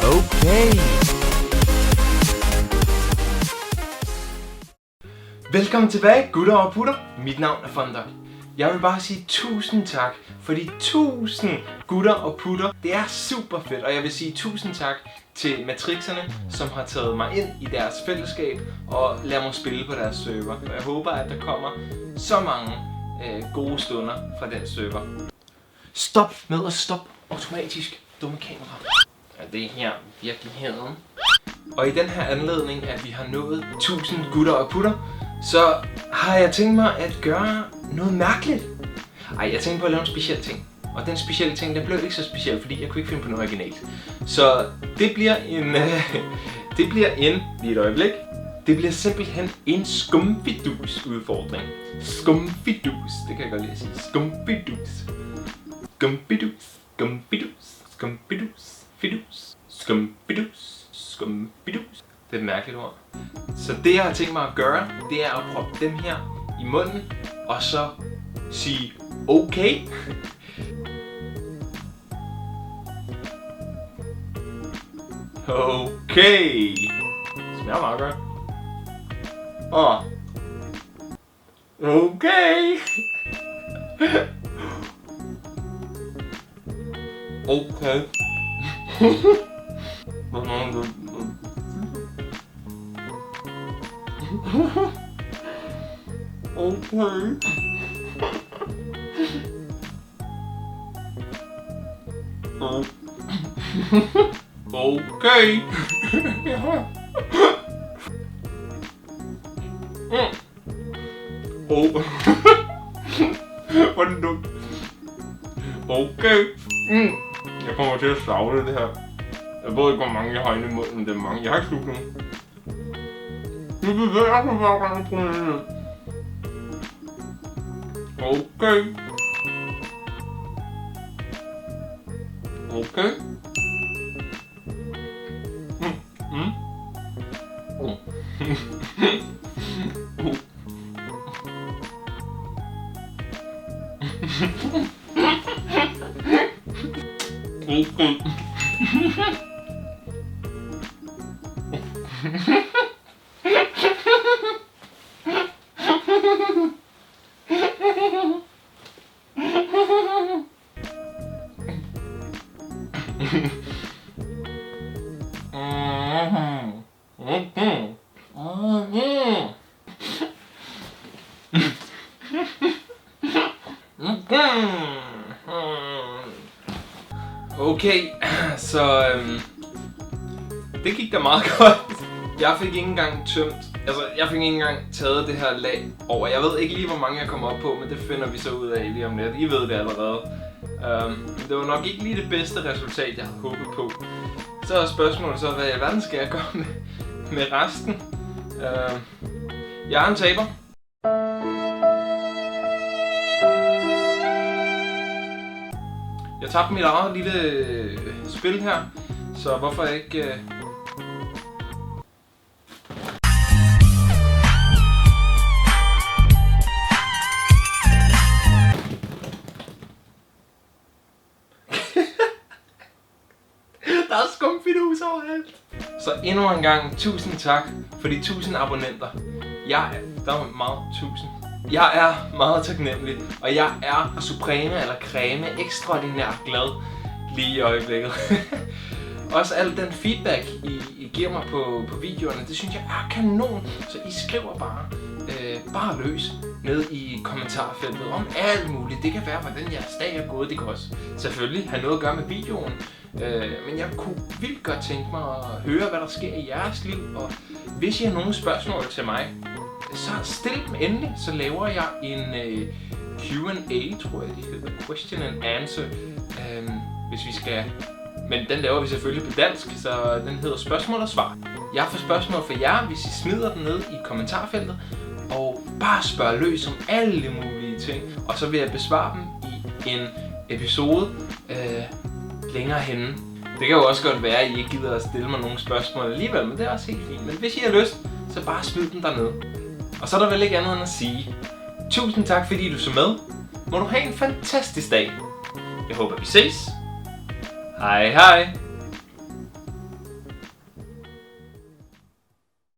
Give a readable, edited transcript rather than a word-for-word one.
Okay. Velkommen tilbage, gutter og putter. Mit navn er Fonda. Jeg vil bare sige tusind tak for de 1000 gutter og putter. Det er super fedt, og jeg vil sige tusind tak til Matrixerne, som har taget mig ind i deres fællesskab og lader mig spille på deres server. Og jeg håber, at der kommer så mange gode stunder fra den server. Stop med at stoppe automatisk, dumme kamera. Ja, det er her virkeligheden. Og i den her anledning, at vi har nået 1000 gutter og putter, så har jeg tænkt mig at gøre noget mærkeligt. Ej, jeg tænkte på at lave en speciel ting. Og den specielle ting, den blev ikke så speciel, fordi jeg kunne ikke finde på noget originalt. Så det bliver lige et øjeblik. Det bliver simpelthen en skumfidus udfordring. Skumfidus, det kan jeg godt lide at sige. Skumfidus. Skumfidus. Skumfidus. Skumfidus. Fidus. Skumfidus. Skumfidus. Det er et mærkeligt ord. Så det jeg har tænkt mig at gøre, det er at proppe dem her i munden, og så sige okay. Okay. Smager meget godt. Okay. Okay. Okay. Okay. Hvor er den dum. Okay. Jeg kommer til at savne det her. Jeg ved ikke, hvor mange jeg har inde i munden, men det er mange. Jeg har ikke slugt nogen. Nu bevæger jeg mig hver gang på det. Okay. Okay. Okay. Okay, så det gik da meget godt. Jeg fik ikke engang tømt, jeg fik ikke engang taget det her lag over. Jeg ved ikke lige, hvor mange jeg kommer op på, men det finder vi så ud af lige om lidt. I ved det allerede. Det var nok ikke lige det bedste resultat, jeg havde håbet på. Så er spørgsmålet så, hvad i verden skal jeg gøre med resten? Jeg er en taber. Jeg tabte mit eget lille spil her, så hvorfor ikke... Der er skumfidus overalt. Så endnu en gang, tusind tak for de 1000 abonnenter. Der var meget 1000. Jeg er meget taknemmelig, og jeg er supreme eller creme ekstraordinært glad lige i øjeblikket. Også al den feedback, I giver mig på videoerne, det synes jeg er kanon. Så I skriver bare løs ned i kommentarfeltet om alt muligt. Det kan være, hvordan jeres dag er gået. Det kan også selvfølgelig have noget at gøre med videoen. Men jeg kunne vildt godt tænke mig at høre, hvad der sker i jeres liv. Og hvis I har nogle spørgsmål til mig, så stil dem endelig, så laver jeg en Q&A, tror jeg de hedder, question and answer, hvis vi skal, men den laver vi selvfølgelig på dansk, så den hedder spørgsmål og svar. Jeg får spørgsmål for jer, hvis I smider den ned i kommentarfeltet, og bare spørg løs om alle mulige ting, og så vil jeg besvare dem i en episode længere henne. Det kan jo også godt være, at I ikke gider at stille mig nogle spørgsmål alligevel, men det er også helt fint. Men hvis I har lyst, så bare smid dem derned. Og så er der vel ikke andet end at sige tusind tak, fordi du så med. Må du have en fantastisk dag. Jeg håber, vi ses. Hej hej.